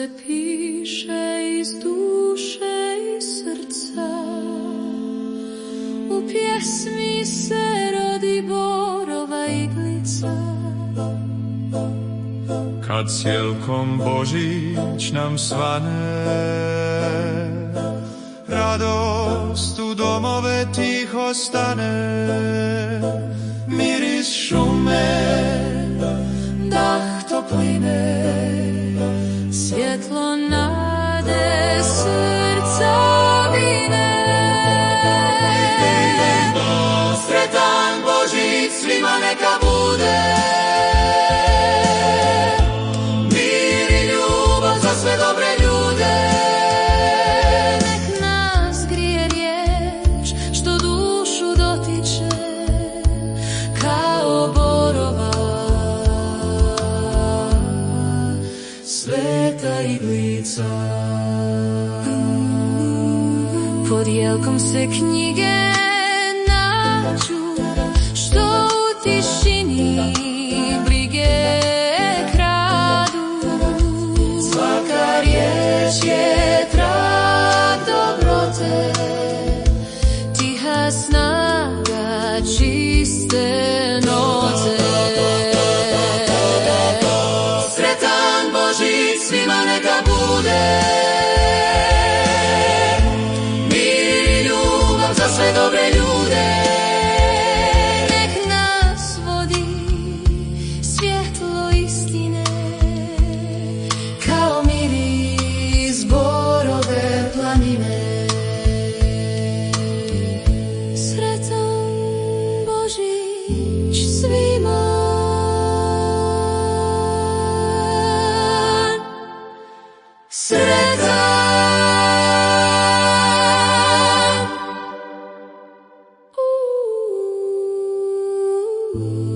se piše iz duše i srca, u pjesmi se rodi borova iglica. Kad cijelkom Božić nam svane, radost u domove tiho stane. Miris šume, dah topline, svjetlo nade, srca vine. Sretan Božić svima neka bude, mir i ljubav za sve dobre ljude. Nek nas grije riječ što dušu dotiče, kao borova sveta iglica. Pod jelkom se knjige nađu, što u tišini brige kradu. Svaka riječ je trag dobrote, tiha snaga čiste note. Sretan Božić svima neka bude, mir i ljubav za sve dobre ljude. Nek nas vodi svjetlo istine, kao miris borove planine. Sretan Božić svima, sretan. Ooh.